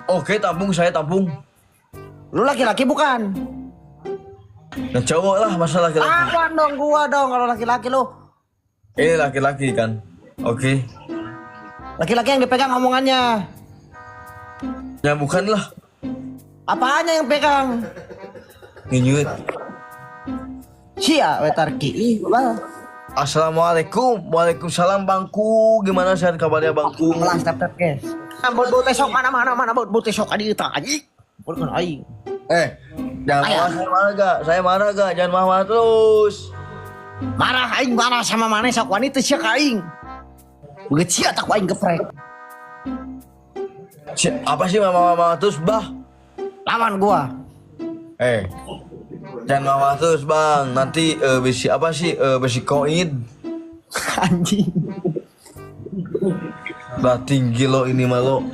Oke, tampung saya tampung. Lu laki-laki bukan? Nah, cowok lah masa laki-laki. Lawan dong gua dong kalau laki-laki lu. Ini laki-laki kan. Oke. Laki-laki yang dipegang omongannya. Ya bukan lah. Apanya yang pegang? Nginyut. Sia wetarki. Ih, bah. Assalamualaikum. Waalaikumsalam Bangku. Gimana sehat kabarnya Bangku? Kelas tap guys. Bot esok mana bot esok adi tak aji. Bot kan aing. Jangan marah, saya marah gak? Saya marah gak? Jangan marah terus. Marah aing marah sama mana sok wanita sia ka aing. Begitu sia tak aing geprek. Apa sih mama terus bah? Lawan gua. Jangan marah terus bang. Nanti besi apa sih? Besi koin. Anjing. Udah tinggi lo ini mah lo.